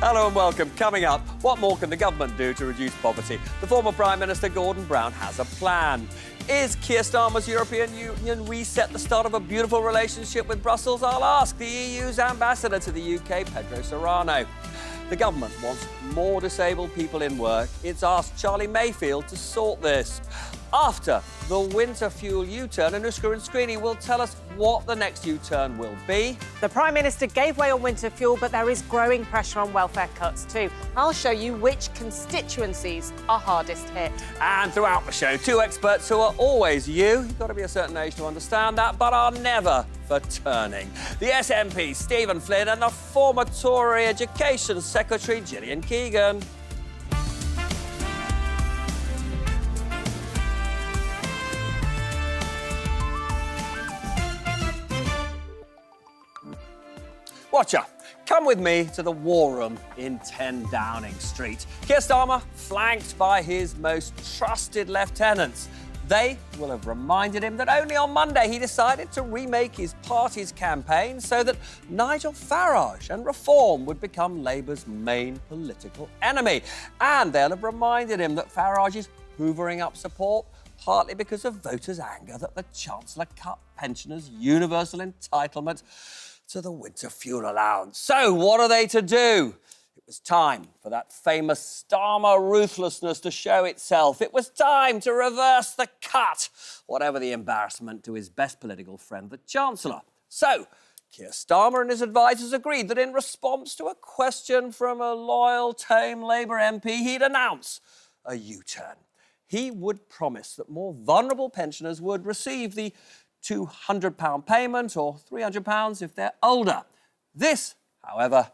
Hello and welcome. Coming up, what more can the government do to reduce poverty? The former Prime Minister Gordon Brown has a plan. Is Keir Starmer's European Union reset the start of a beautiful relationship with Brussels? I'll ask the EU's ambassador to the UK, Pedro Serrano. The government wants more disabled people in work. It's asked Charlie Mayfield to sort this. After the winter fuel U-turn, Anushka and Screeny will tell us what the next U-turn will be. The Prime Minister gave way on winter fuel, but there is growing pressure on welfare cuts too. I'll show you which constituencies are hardest hit. And throughout the show, two experts who are always you've got to be a certain age to understand that, but are never for turning. The SNP, Stephen Flynn, and the former Tory Education Secretary, Gillian Keegan. Watcher, come with me to the War Room in 10 Downing Street. Keir Starmer, flanked by his most trusted lieutenants. They will have reminded him that only on Monday he decided to remake his party's campaign so that Nigel Farage and Reform would become Labour's main political enemy. And they'll have reminded him that Farage is hoovering up support partly because of voters' anger that the Chancellor cut pensioners' universal entitlement to the winter fuel allowance. So what are they to do? It was time for that famous Starmer ruthlessness to show itself. It was time to reverse the cut, whatever the embarrassment to his best political friend, the Chancellor. So Keir Starmer and his advisers agreed that in response to a question from a loyal, tame Labour MP, he'd announce a U-turn. He would promise that more vulnerable pensioners would receive the £200 payment or £300 if they're older. This, however,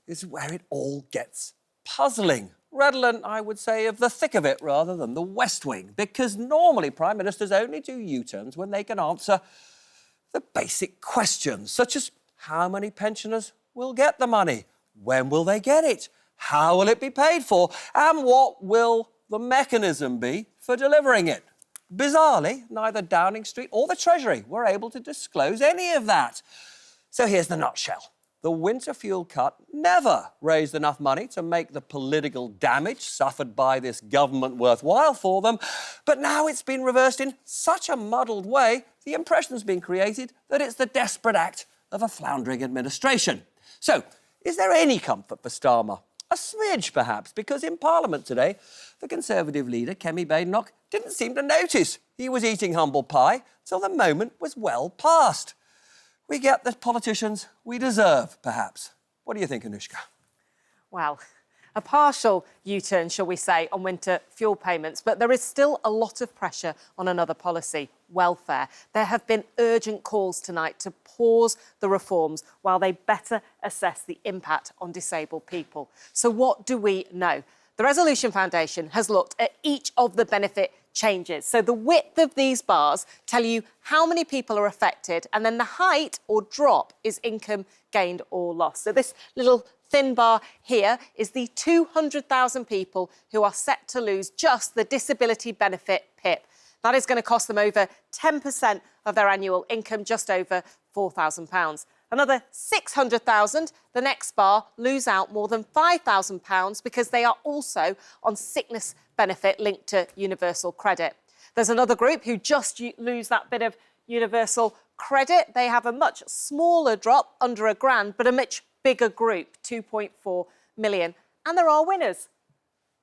is where it all gets puzzling. Redolent, I would say, of the thick of it rather than the West Wing, because normally Prime Ministers only do U-turns when they can answer the basic questions, such as how many pensioners will get the money, when will they get it, how will it be paid for, and what will the mechanism be for delivering it. Bizarrely, neither Downing Street or the Treasury were able to disclose any of that. So here's the nutshell. The winter fuel cut never raised enough money to make the political damage suffered by this government worthwhile for them, but now it's been reversed in such a muddled way, the impression's been created that it's the desperate act of a floundering administration. So, is there any comfort for Starmer? A smidge, perhaps, because in Parliament today, the Conservative leader, Kemi Badenoch, didn't seem to notice he was eating humble pie till the moment was well past. We get the politicians we deserve, perhaps. What do you think, Anushka? Well, a partial U-turn, shall we say, on winter fuel payments, but there is still a lot of pressure on another policy, welfare. There have been urgent calls tonight to pause the reforms while they better assess the impact on disabled people. So what do we know? The Resolution Foundation has looked at each of the benefit changes. So the width of these bars tell you how many people are affected, and then the height or drop is income gained or lost. So this little thin bar here is the 200,000 people who are set to lose just the disability benefit PIP. That is going to cost them over 10% of their annual income, just over £4,000. Another 600,000, the next bar, lose out more than £5,000 because they are also on sickness benefit linked to universal credit. There's another group who just lose that bit of universal credit. They have a much smaller drop, under £1,000, but a much bigger group, 2.4 million. And there are winners.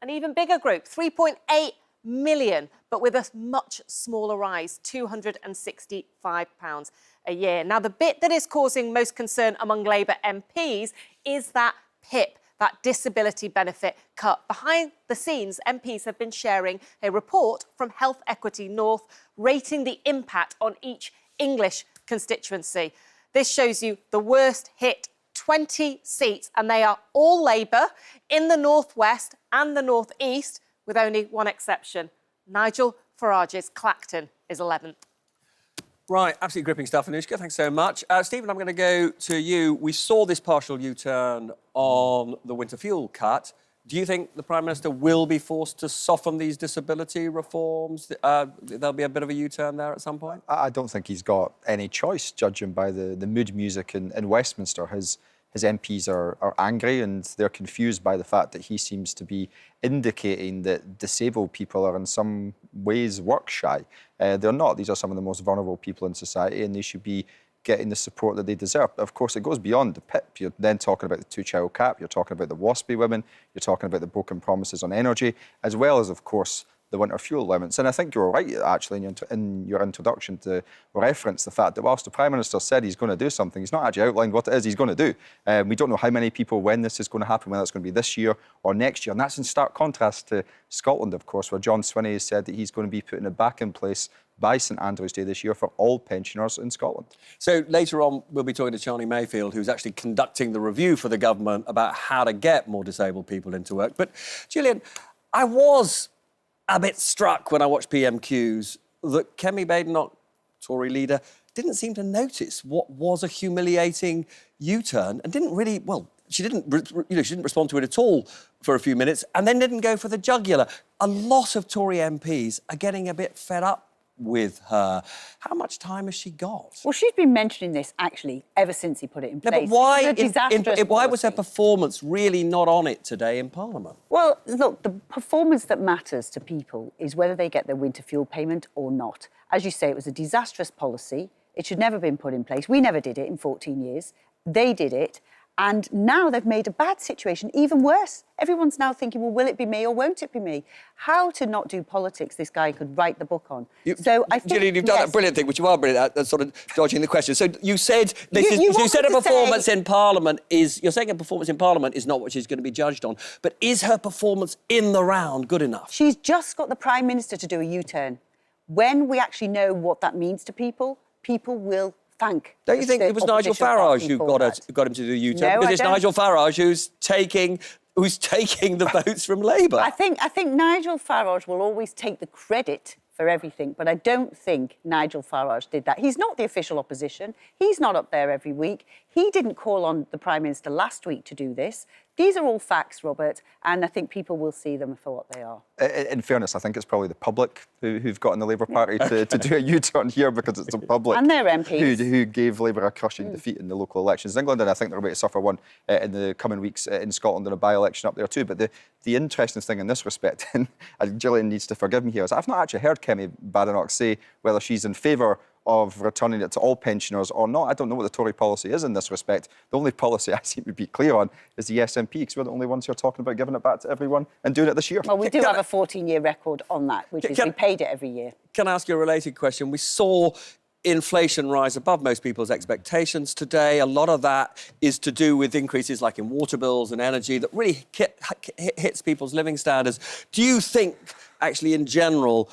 An even bigger group, 3.8 million, but with a much smaller rise, £265 a year. Now, the bit that is causing most concern among Labour MPs is that PIP, that disability benefit cut. Behind the scenes, MPs have been sharing a report from Health Equity North rating the impact on each English constituency. This shows you the worst hit 20 seats, and they are all Labour in the North West and the North East, with only one exception. Nigel Farage's Clacton is 11th. Right, absolutely gripping stuff, Anushka. Thanks so much. Stephen, I'm going to go to you. We saw this partial U-turn on the winter fuel cut. Do you think the Prime Minister will be forced to soften these disability reforms? There'll be a bit of a U-turn there at some point? I don't think he's got any choice, judging by the mood music in Westminster. His his MPs are angry and they're confused by the fact that he seems to be indicating that disabled people are in some ways work shy. They're not. These are some of the most vulnerable people in society and they should be getting the support that they deserve. But of course, it goes beyond the PIP. You're then talking about the two-child cap, you're talking about the WASPy women, you're talking about the broken promises on energy, as well as, of course, the winter fuel allowance. And I think you're right, actually, in your introduction to reference the fact that whilst the Prime Minister said he's going to do something, he's not actually outlined what it is he's going to do. We don't know how many people, when this is going to happen, whether it's going to be this year or next year. And that's in stark contrast to Scotland, of course, where John Swinney has said that he's going to be putting it back in place by St Andrew's Day this year for all pensioners in Scotland. So later on, we'll be talking to Charlie Mayfield, who's actually conducting the review for the government about how to get more disabled people into work. But, Gillian, I was a bit struck when I watched PMQs that Kemi Badenoch, Tory leader, didn't seem to notice what was a humiliating U-turn and didn't really, well, she didn't respond to it at all for a few minutes and then didn't go for the jugular. A lot of Tory MPs are getting a bit fed up with her. How much time has she got? Well, she's been mentioning this, actually, ever since he put it in place. No, but why, why was her policy. performance really not on it today in Parliament? Well, look, the performance that matters to people is whether they get their winter fuel payment or not. As you say, it was a disastrous policy. It should never have been put in place. We never did it in 14 years. They did it. And now they've made a bad situation even worse. Everyone's now thinking, well, will it be me or won't it be me? How to not do politics this guy could write the book on. So I think, Gillian, you've done that brilliant thing, which you are brilliant at sort of dodging the question. So you said you said a performance in Parliament is... You're saying a performance in Parliament is not what she's going to be judged on. But is her performance in the round good enough? She's just got the Prime Minister to do a U-turn. When we actually know what that means to people, people will thank. Don't you think it was Nigel Farage who got him to do the U-turn? No, because it's Nigel Farage who's taking the votes from Labour. I think Nigel Farage will always take the credit for everything, but I don't think Nigel Farage did that. He's not the official opposition. He's not up there every week. He didn't call on the Prime Minister last week to do this. These are all facts, Robert, and I think people will see them for what they are. In fairness, I think it's probably the public who've gotten the Labour Party to do a U-turn here because it's the public and their MPs who gave Labour a crushing defeat in the local elections in England, and I think they're about to suffer one in the coming weeks in Scotland and a by-election up there too. But the interesting thing in this respect, and Gillian needs to forgive me here, is I've not actually heard Kemi Badenoch say whether she's in favour of returning it to all pensioners or not. I don't know what the Tory policy is in this respect. The only policy I seem to be clear on is the SNP, because we're the only ones who are talking about giving it back to everyone and doing it this year. Well, we do have a 14-year record on that, which is we paid it every year. Can I ask you a related question? We saw inflation rise above most people's expectations today. A lot of that is to do with increases like in water bills and energy that really hits people's living standards. Do you think, actually, in general,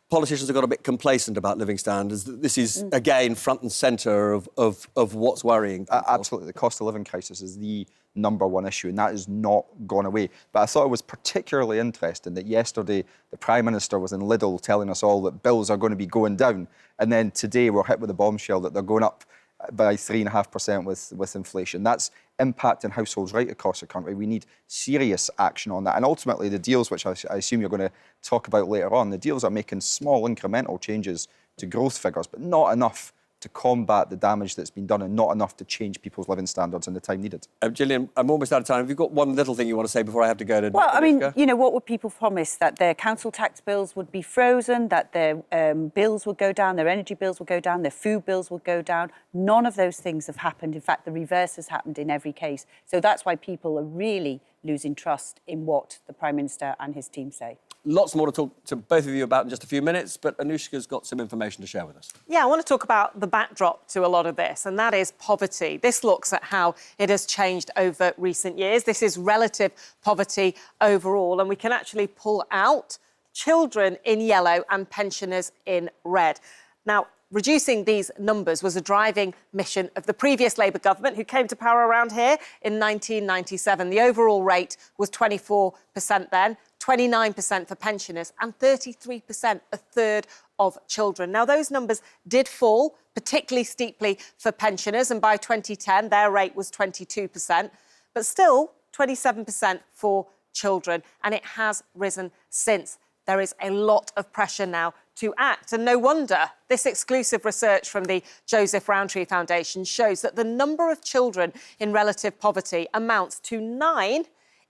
politicians have got a bit complacent about living standards? This is, again, front and centre of what's worrying people. Absolutely. The cost of living crisis is the #1 issue, and that has not gone away. But I thought it was particularly interesting that yesterday the Prime Minister was in Lidl telling us all that bills are going to be going down, and then today we're hit with a bombshell that they're going up by 3.5% with inflation. That's impacting households right across the country. We need serious action on that. And ultimately, the deals, which I assume you're going to talk about later on, the deals are making small incremental changes to growth figures, but not enough to combat the damage that's been done and not enough to change people's living standards in the time needed. Gillian, I'm almost out of time. Have you got one little thing you want to say before I have to go to... Well, I mean, you know, what would people promise? That their council tax bills would be frozen, that their bills would go down, their energy bills would go down, their food bills would go down. None of those things have happened. In fact, the reverse has happened in every case. So that's why people are really losing trust in what the Prime Minister and his team say. Lots more to talk to both of you about in just a few minutes, but Anushka's got some information to share with us. Yeah, I want to talk about the backdrop to a lot of this, and that is poverty. This looks at how it has changed over recent years. This is relative poverty overall, and we can actually pull out children in yellow and pensioners in red. Now, reducing these numbers was a driving mission of the previous Labour government, who came to power around here in 1997. The overall rate was 24% then, 29% for pensioners and 33%, a third of children. Now, those numbers did fall, particularly steeply for pensioners, and by 2010, their rate was 22%, but still 27% for children, and it has risen since. There is a lot of pressure now to act. And no wonder. This exclusive research from the Joseph Rowntree Foundation shows that the number of children in relative poverty amounts to 9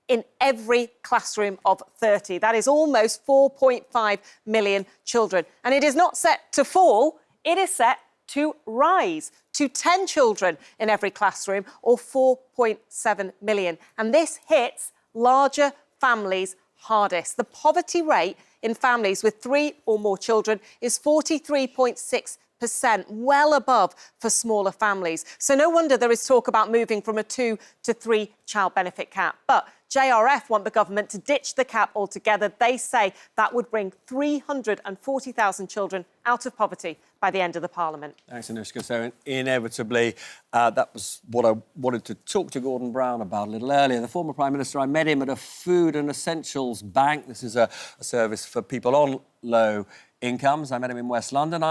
in every classroom of 30. That is almost 4.5 million children. And it is not set to fall, it is set to rise to 10 children in every classroom, or 4.7 million. And this hits larger families hardest. The poverty rate in families with 3 or more children is 43.6%, well above for smaller families. So no wonder there is talk about moving from a 2 to 3 child benefit cap. But JRF want the government to ditch the cap altogether. They say that would bring 340,000 children out of poverty by the end of the Parliament. Thanks, Anushka. So inevitably, that was what I wanted to talk to Gordon Brown about a little earlier. The former Prime Minister, I met him at a food and essentials bank. This is a service for people on low incomes. I met him in West London.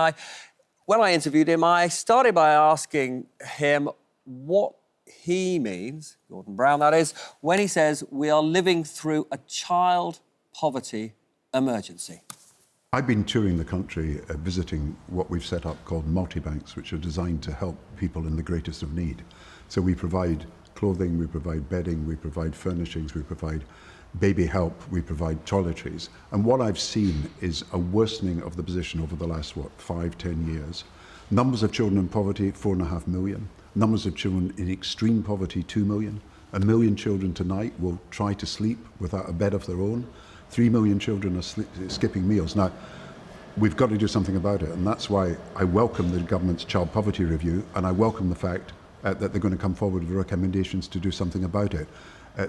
When I interviewed him, I started by asking him what he means, Gordon Brown that is, when he says we are living through a child poverty emergency. I've been touring the country visiting what we've set up called multi-banks, which are designed to help people in the greatest of need. So we provide clothing, we provide bedding, we provide furnishings, we provide baby help, we provide toiletries. And what I've seen is a worsening of the position over the last, 5-10 years. Numbers of children in poverty, 4.5 million. Numbers of children in extreme poverty, 2 million. 1 million children tonight will try to sleep without a bed of their own. 3 million children are skipping meals. Now, we've got to do something about it, and that's why I welcome the government's child poverty review, and I welcome the fact that they're going to come forward with recommendations to do something about it.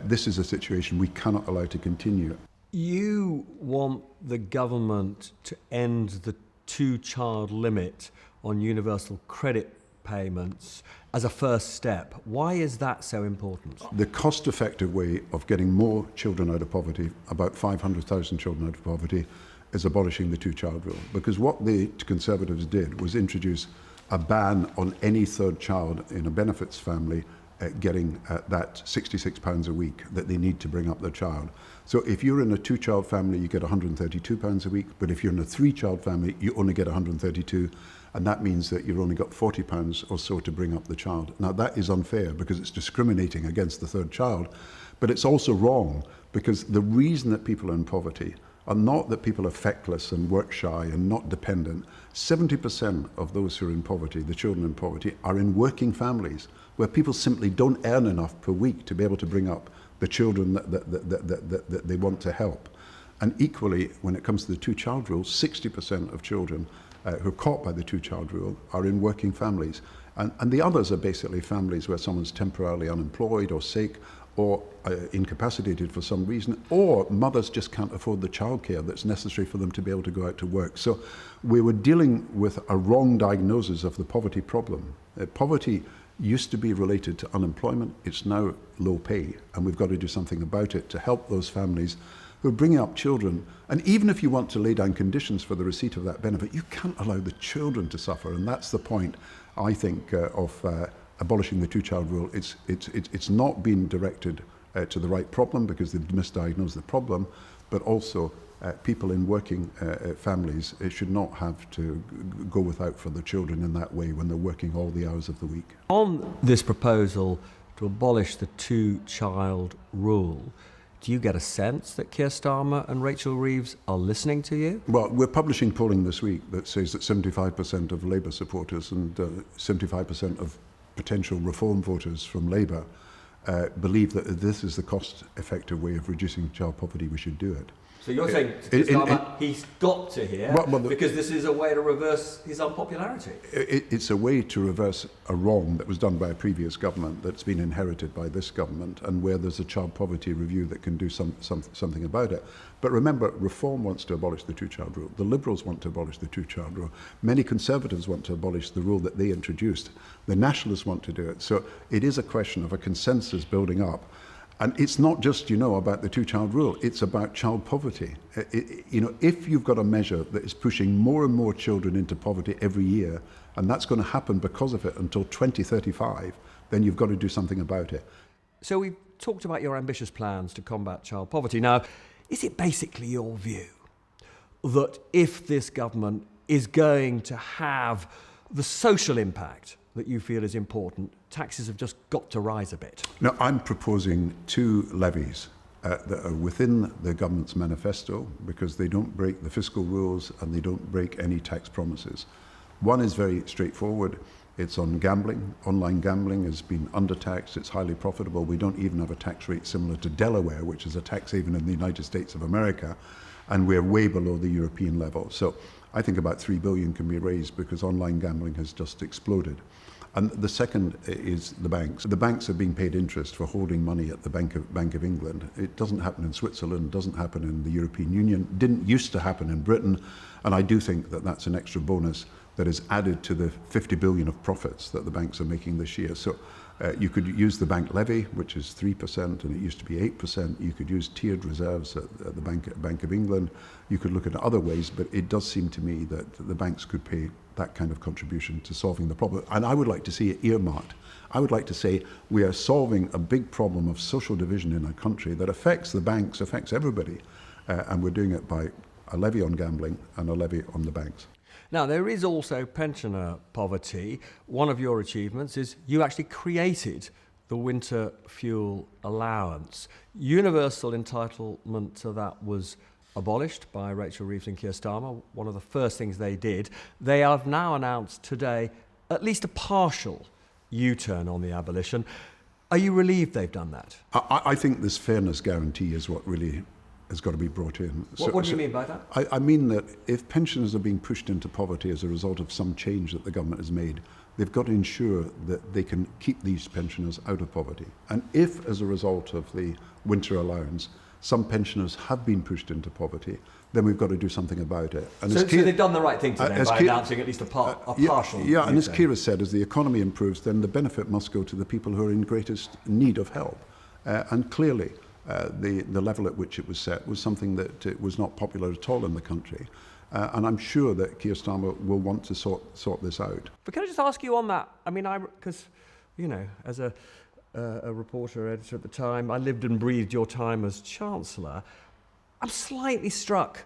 This is a situation we cannot allow to continue. You want the government to end the 2-child limit on universal credit payments as a first step. Why is that so important? The cost-effective way of getting more children out of poverty, about 500,000 children out of poverty, is abolishing the 2-child rule. Because what the Conservatives did was introduce a ban on any third child in a benefits family getting that £66 a week that they need to bring up their child. So if you're in a 2-child family, you get £132 a week, but if you're in a 3-child family, you only get 132, and that means that you've only got £40 or so to bring up the child. Now, that is unfair because it's discriminating against the third child, but it's also wrong because the reason that people are in poverty are not that people are feckless and work shy and not dependent. 70% of those who are in poverty, the children in poverty, are in working families where people simply don't earn enough per week to be able to bring up the children that they want to help. And equally, when it comes to the 2-child rule, 60% of children who are caught by the 2-child rule are in working families. And the others are basically families where someone's temporarily unemployed or sick or incapacitated for some reason, or mothers just can't afford the childcare that's necessary for them to be able to go out to work. So we were dealing with a wrong diagnosis of the poverty problem. Poverty used to be related to unemployment, it's now low pay, and we've got to do something about it to help those families who are bringing up children. And even if you want to lay down conditions for the receipt of that benefit, you can't allow the children to suffer, and that's the point, I think, of abolishing the 2-child rule. It's not been directed to the right problem because they've misdiagnosed the problem, but also people in working families should not have to go without for their children in that way when they're working all the hours of the week. On this proposal to abolish the 2-child rule, do you get a sense that Keir Starmer and Rachel Reeves are listening to you? Well, we're publishing polling this week that says that 75% of Labour supporters and 75% of potential reform voters from Labour believe that this is the cost-effective way of reducing child poverty. We should do it. So you're saying to Keir Starmer, he's got to hear, because this is a way to reverse his unpopularity? It's a way to reverse a wrong that was done by a previous government that's been inherited by this government, and where there's a child poverty review that can do something about it. But remember, Reform wants to abolish the 2-child rule. The Liberals want to abolish the 2-child rule. Many Conservatives want to abolish the rule that they introduced. The Nationalists want to do it. So it is a question of a consensus building up. And it's not just, about the 2-child rule, it's about child poverty. If you've got a measure that is pushing more and more children into poverty every year, and that's going to happen because of it until 2035, then you've got to do something about it. So we've talked about your ambitious plans to combat child poverty. Now, is it basically your view that if this government is going to have the social impact that you feel is important, taxes have just got to rise a bit? No, I'm proposing two levies that are within the government's manifesto because they don't break the fiscal rules and they don't break any tax promises. One is very straightforward. It's on gambling. Online gambling has been undertaxed. It's highly profitable. We don't even have a tax rate similar to Delaware, which is a tax haven in the United States of America, and we're way below the European level. So I think about 3 billion can be raised because online gambling has just exploded. And the second is the banks. The banks are being paid interest for holding money at the Bank of England. It doesn't happen in Switzerland, doesn't happen in the European Union, didn't used to happen in Britain, and I do think that that's an extra bonus that is added to the 50 billion of profits that the banks are making this year. So you could use the bank levy, which is 3%, and it used to be 8%. You could use tiered reserves at the Bank of England. You could look at other ways, but it does seem to me that the banks could pay that kind of contribution to solving the problem. And I would like to see it earmarked. I would like to say we are solving a big problem of social division in our country that affects the banks, affects everybody, and we're doing it by a levy on gambling and a levy on the banks. Now, there is also pensioner poverty. One of your achievements is you actually created the winter fuel allowance. Universal entitlement to that was abolished by Rachel Reeves and Keir Starmer, one of the first things they did. They have now announced today at least a partial U-turn on the abolition. Are you relieved they've done that? I think this fairness guarantee is what really has got to be brought in. What do you mean by that? I mean that if pensioners are being pushed into poverty as a result of some change that the government has made, they've got to ensure that they can keep these pensioners out of poverty. And if, as a result of the winter allowance, some pensioners have been pushed into poverty, then we've got to do something about it. And so they've done the right thing today by announcing at least a partial. Yeah, and as Keir has said, as the economy improves, then the benefit must go to the people who are in greatest need of help. And clearly, the level at which it was set was something that it was not popular at all in the country. And I'm sure that Keir Starmer will want to sort this out. But can I just ask you on that? I mean, because, you know, as a reporter, editor at the time, I lived and breathed your time as Chancellor. I'm slightly struck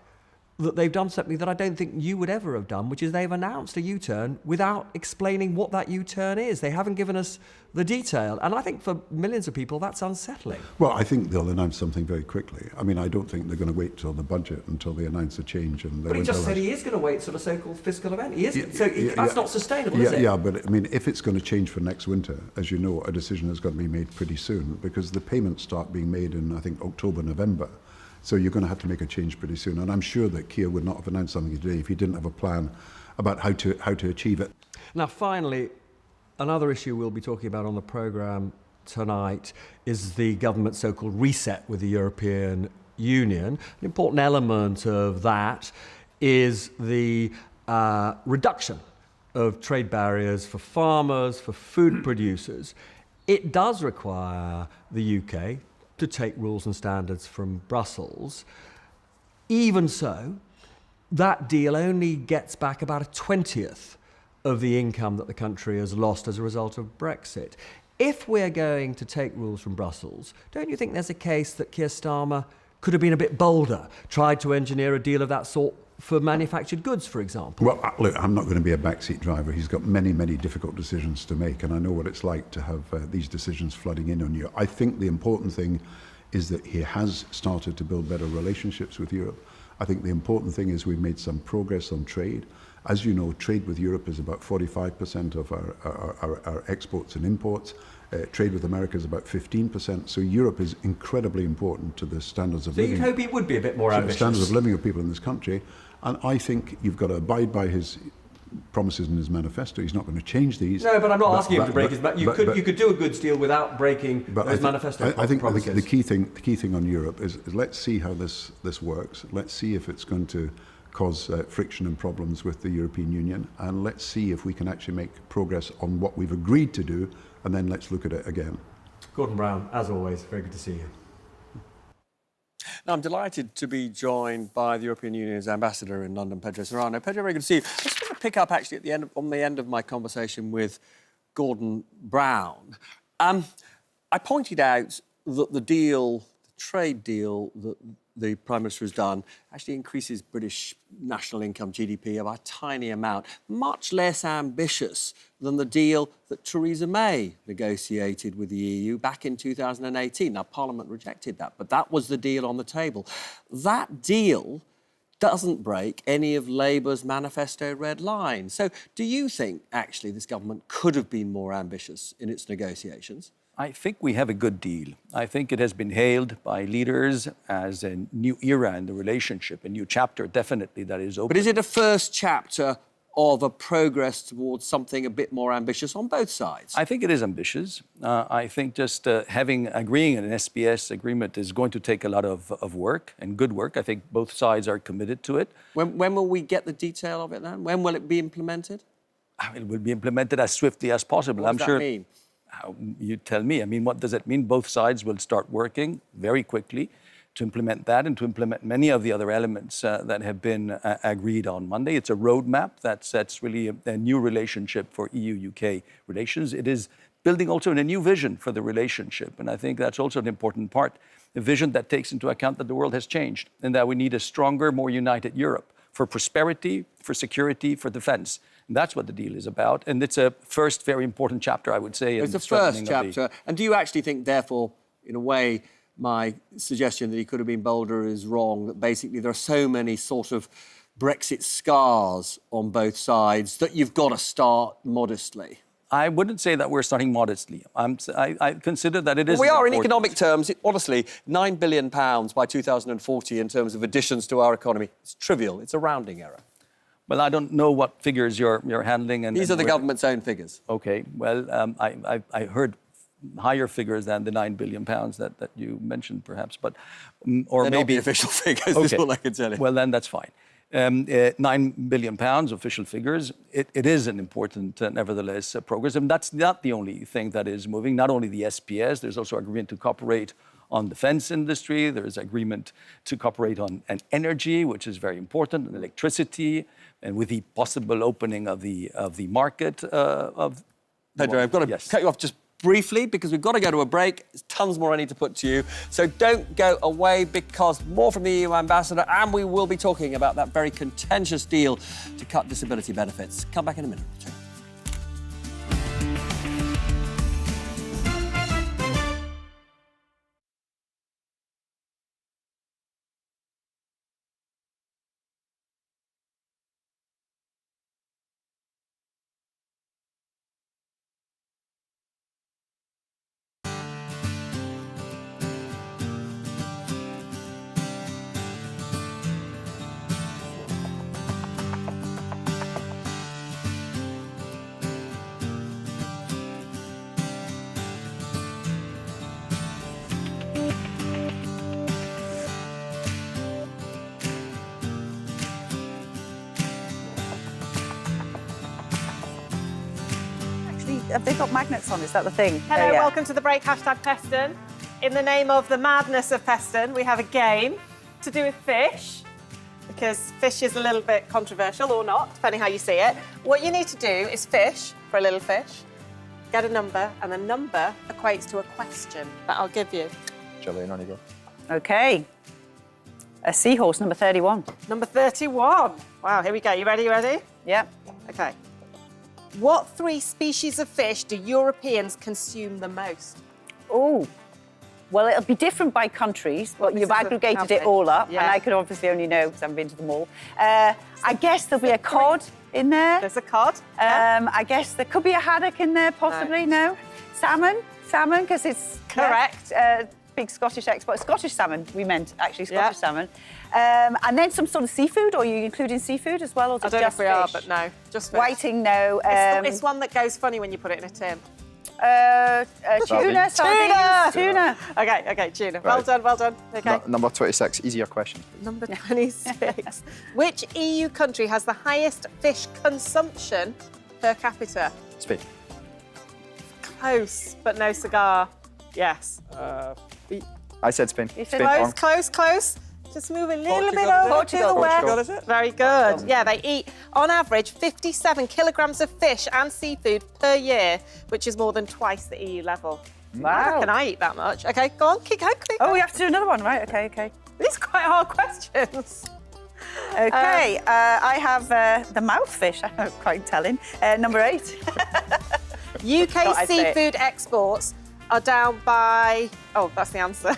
that they've done something that I don't think you would ever have done, which is they've announced a U-turn without explaining what that U-turn is. They haven't given us the detail. And I think for millions of people, that's unsettling. Well, I think they'll announce something very quickly. I mean, I don't think they're going to wait till the budget until they announce a change. But he just said he is going to wait till a so-called fiscal event. He is. That's not sustainable, is it? Yeah, but I mean, if it's going to change for next winter, as you know, a decision has got to be made pretty soon because the payments start being made in, I think, October, November. So you're going to have to make a change pretty soon. And I'm sure that Keir would not have announced something today if he didn't have a plan about how to achieve it. Now, finally, another issue we'll be talking about on the programme tonight is the government's so-called reset with the European Union. An important element of that is the reduction of trade barriers for farmers, for food producers. It does require the UK to take rules and standards from Brussels. Even so, that deal only gets back about a 20th of the income that the country has lost as a result of Brexit. If we're going to take rules from Brussels, don't you think there's a case that Keir Starmer could have been a bit bolder, tried to engineer a deal of that sort for manufactured goods, for example? Well, look, I'm not going to be a backseat driver. He's got many, many difficult decisions to make, and I know what it's like to have these decisions flooding in on you. I think the important thing is that he has started to build better relationships with Europe. I think the important thing is we've made some progress on trade. As you know, trade with Europe is about 45% of our exports and imports. Trade with America is about 15%. So Europe is incredibly important to the standards of living. So you'd hope he would be a bit more ambitious. Standards of living of people in this country. And I think you've got to abide by his promises in his manifesto. He's not going to change these. No, but I'm not asking him to break his... You could do a goods deal without breaking his manifesto promises. I think the key thing on Europe is let's see how this works. Let's see if it's going to cause friction and problems with the European Union. And let's see if we can actually make progress on what we've agreed to do. And then let's look at it again. Gordon Brown, as always, very good to see you. Now, I'm delighted to be joined by the European Union's ambassador in London, Pedro Serrano. Pedro, very good to see you. I just want to pick up, actually, on the end of my conversation with Gordon Brown. I pointed out that the trade deal that the Prime Minister has done actually increases British national income, GDP, by a tiny amount, much less ambitious than the deal that Theresa May negotiated with the EU back in 2018. Now, Parliament rejected that, but that was the deal on the table. That deal doesn't break any of Labour's manifesto red lines. So do you think, actually, this government could have been more ambitious in its negotiations? I think we have a good deal. I think it has been hailed by leaders as a new era in the relationship, a new chapter, definitely, that is open. But is it a first chapter of a progress towards something a bit more ambitious on both sides? I think it is ambitious. I think just agreeing an SPS agreement is going to take a lot of work, and good work. I think both sides are committed to it. When will we get the detail of it then? When will it be implemented? It will be implemented as swiftly as possible. What does that mean? You tell me. I mean, what does it mean? Both sides will start working very quickly to implement that and to implement many of the other elements that have been agreed on Monday. It's a roadmap that sets really a new relationship for EU-UK relations. It is building also in a new vision for the relationship, and I think that's also an important part, a vision that takes into account that the world has changed and that we need a stronger, more united Europe for prosperity, for security, for defence. And that's what the deal is about, and it's a first very important chapter, I would say. It's the first chapter. And do you actually think, therefore, in a way, my suggestion that he could have been bolder is wrong, that basically there are so many sort of Brexit scars on both sides that you've got to start modestly? I wouldn't say that we're starting modestly. I consider that it is. Well, we are in economic terms. Honestly, £9 billion by 2040 in terms of additions to our economy. It's trivial. It's a rounding error. Well, I don't know what figures you're handling. These are the government's own figures. OK. Well, I heard higher figures than the £9 billion that you mentioned, perhaps, but or They're maybe not the official figures. Okay. Is all I can tell you. Well, then that's fine. £9 billion official figures. It is an important, nevertheless, progress. And that's not the only thing that is moving. Not only the SPS. There's also agreement to cooperate on defence industry. There is agreement to cooperate on energy, which is very important, and electricity, and with the possible opening of the market of. Pedro, I've got to cut you off just briefly because we've got to go to a break. There's tons more I need to put to you. So don't go away because more from the EU ambassador, and we will be talking about that very contentious deal to cut disability benefits. Come back in a minute or two. Have they got magnets on? Is that the thing? Hello, welcome to the break, #Peston. In the name of the madness of Peston, we have a game to do with fish, because fish is a little bit controversial, or not, depending how you see it. What you need to do is fish for a little fish, get a number, and the number equates to a question that I'll give you. Gillian, on you go. OK. A seahorse, number 31. Number 31. Wow, here we go. You ready? You ready? Yep. OK. What 3 species of fish do Europeans consume the most? Oh, well, it'll be different by countries, but This you've is aggregated a- it all up, Yeah. and I could obviously only know because I haven't been to them all. I guess there'll be a cod in there. There's a cod. Yeah. I guess there could be a haddock in there, possibly. No. Salmon, because it's Correct. big Scottish export. Scottish salmon, we meant actually Yeah. Scottish salmon. And then some sort of seafood, or are you including seafood as well, or is I it don't know just if we are, fish? but no, just fish. Whiting, no. It's one that goes funny when you put it in a tin. Tuna, sardines, tuna. Okay, tuna. Well Right. done, well done. Okay. Number 26, easier question. Number 26. Which EU country has the highest fish consumption per capita? Spain. Close, but no cigar. Yes. I said Spain. You said Spain. Close. Just move a little bit Portugal, is it? over to the west. Portugal, is it? Very good. Yeah, they eat, on average, 57 kilograms of fish and seafood per year, which is more than twice the EU level. I Wow. reckon I eat that much. OK, go on, keep going. Oh, we have to do another one, right? OK. These are quite hard questions. OK, I have the mouthfish, I'm quite telling. Number 8. UK I say it. seafood exports are down by... Oh, that's the answer.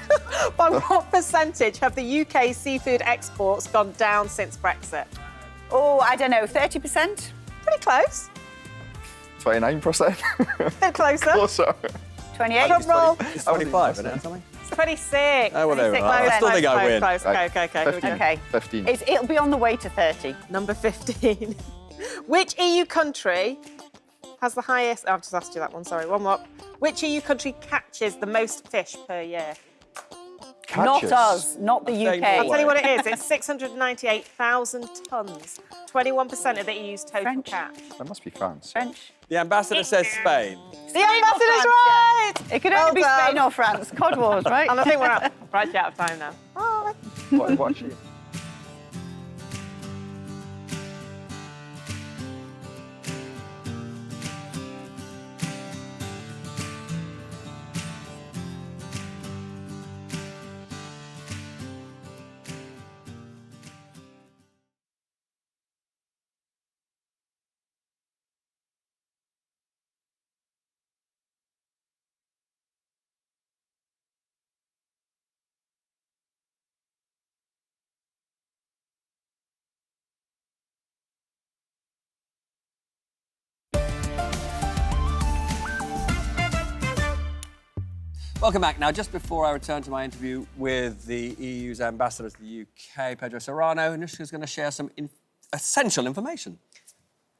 By what percentage have the UK seafood exports gone down since Brexit? Oh, I don't know, 30%? Pretty close. 29%. Bit closer. Closer. 28? Drum roll. It's 25, isn't it? Something? It's 26. Oh, whatever. 26. I still think I win. Close. Right. Okay. Here we go. OK. 15. It'll be on the way to 30. Number 15. Which EU country has the highest... Oh, I've just asked you that one, sorry. One more. Which EU country catches the most fish per year? Catches. Not us, not the saying UK. I'll tell you what it is. It's 698,000 tonnes. 21% of the EU's total French. catch. That must be France. French. The ambassador says Spain. The ambassador's France, right! It could Well only be done. Spain or France. Cod Wars, right? And I think we're out of time now. Bye. What actually? Welcome back. Now, just before I return to my interview with the EU's ambassador to the UK, Pedro Serrano, Anushka's going to share some essential information.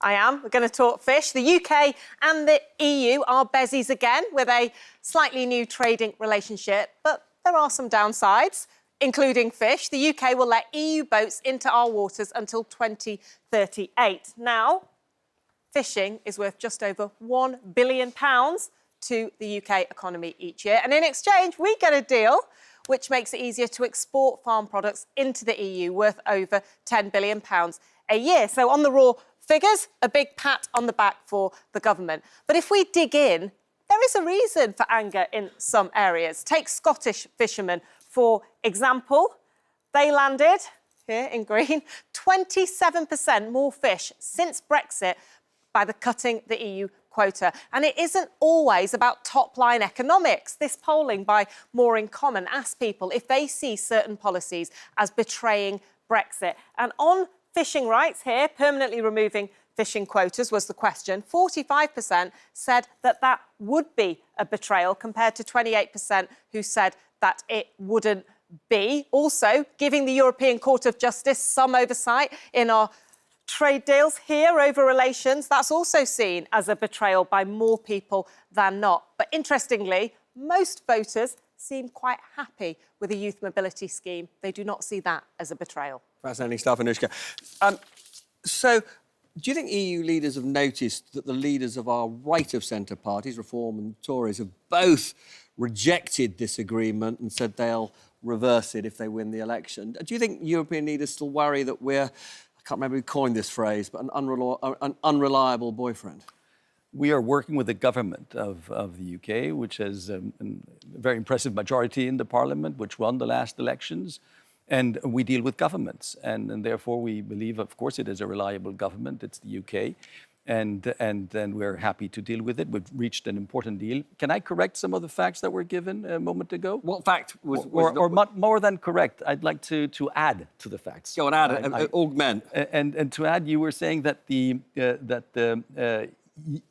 I am. We're going to talk fish. The UK and the EU are bezies again with a slightly new trading relationship, but there are some downsides, including fish. The UK will let EU boats into our waters until 2038. Now, fishing is worth just over £1 billion to the UK economy each year. And in exchange, we get a deal which makes it easier to export farm products into the EU worth over £10 billion a year. So on the raw figures, a big pat on the back for the government. But if we dig in, there is a reason for anger in some areas. Take Scottish fishermen, for example. They landed, here in green, 27% more fish since Brexit by the cutting the EU quota. And it isn't always about top-line economics. This polling by More in Common asked people if they see certain policies as betraying Brexit. And on fishing rights here, permanently removing fishing quotas was the question. 45% said that that would be a betrayal, compared to 28% who said that it wouldn't be. Also, giving the European Court of Justice some oversight in our trade deals here over relations, that's also seen as a betrayal by more people than not. But interestingly, most voters seem quite happy with the youth mobility scheme. They do not see that as a betrayal. Fascinating stuff, Anushka. So, do you think EU leaders have noticed that the leaders of our right-of-centre parties, Reform and Tories, have both rejected this agreement and said they'll reverse it if they win the election? Do you think European leaders still worry that we're, I can't remember who coined this phrase, but an unreliable boyfriend? We are working with the government of the UK, which has a very impressive majority in the parliament, which won the last elections. And we deal with governments. And therefore, we believe, of course, it is a reliable government. It's the UK. And then we're happy to deal with it. We've reached an important deal. Can I correct some of the facts that were given a moment ago? What fact was... More than correct, I'd like to add to the facts. Go on, add, augment. And to add, you were saying that the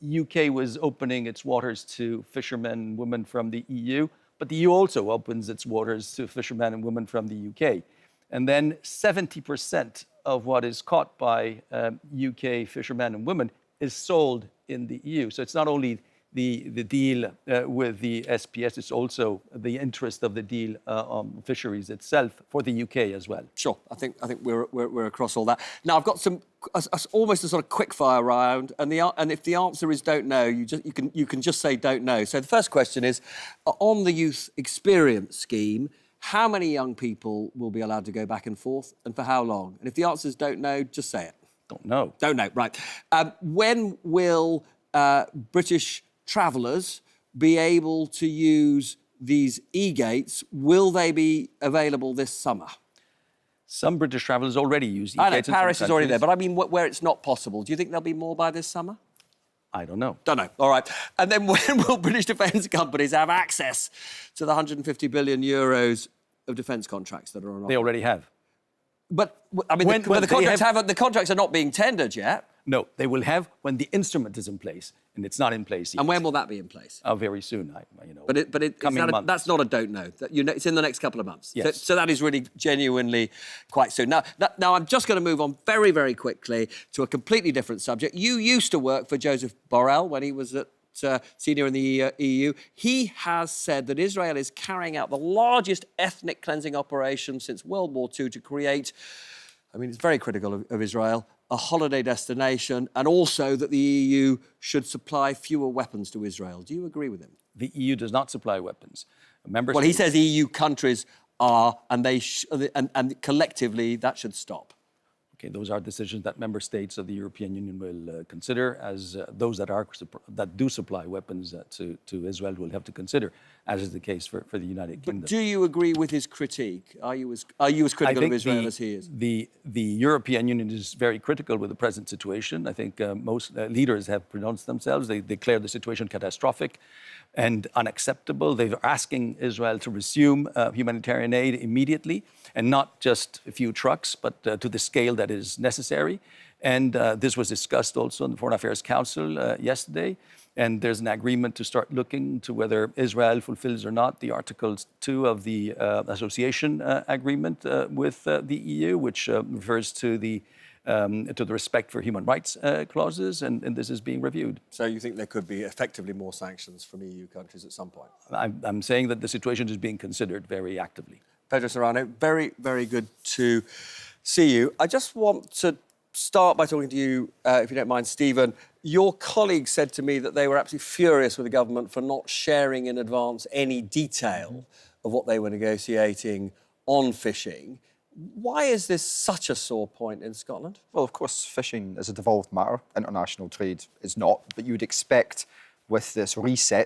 UK was opening its waters to fishermen and women from the EU, but the EU also opens its waters to fishermen and women from the UK. And then 70% of what is caught by UK fishermen and women is sold in the EU. So it's not only the deal with the SPS, it's also the interest of the deal on fisheries itself for the UK as well. Sure, I think we're across all that. Now I've got some almost a sort of quick fire round, and if the answer is don't know, you can just say don't know. So the first question is, on the youth experience scheme, how many young people will be allowed to go back and forth, and for how long? And if the answer is don't know, just say it. Don't know. Don't know, right. When will British travellers be able to use these e-gates, will they be available this summer? Some British travellers already use e-gates. I know, in some Paris is already there, countries. but I mean where it's not possible. Do you think there'll be more by this summer? I don't know. Don't know. All right. And then when will British defence companies have access to the 150 billion euros of defence contracts that are on offer? They already have. But, I mean, the contracts are not being tendered yet. No, they will have when the instrument is in place, and it's not in place yet. And when will that be in place? Very soon, Coming months. That's not a don't know. It's in the next couple of months. Yes. So that is really genuinely quite soon. Now I'm just going to move on very, very quickly to a completely different subject. You used to work for Joseph Borrell when he was at senior in the EU. He has said that Israel is carrying out the largest ethnic cleansing operation since World War II to create, I mean, it's very critical of Israel, a holiday destination, and also that the EU should supply fewer weapons to Israel. Do you agree with him? The EU does not supply weapons. Well, he says EU countries are, and and collectively that should stop. Okay, those are decisions that member states of the European Union will consider, as those that do supply weapons to Israel will have to consider, as is the case for the United Kingdom. Do you agree with his critique? Are you as critical of Israel as he is? The European Union is very critical with the present situation. I think most leaders have pronounced themselves. They declared the situation catastrophic and unacceptable. They're asking Israel to resume humanitarian aid immediately, and not just a few trucks, but to the scale that is necessary. And this was discussed also in the Foreign Affairs Council yesterday. And there's an agreement to start looking to whether Israel fulfills or not the Article 2 of the association agreement with the EU, which refers to the respect for human rights clauses, and this is being reviewed. So you think there could be effectively more sanctions from EU countries at some point? I'm saying that the situation is being considered very actively. Pedro Serrano, very, very good to see you. I just want to start by talking to you, if you don't mind, Stephen. Your colleague said to me that they were absolutely furious with the government for not sharing in advance any detail of what they were negotiating on fishing. Why is this such a sore point in Scotland? Well, of course, fishing is a devolved matter. International trade is not. But you would expect with this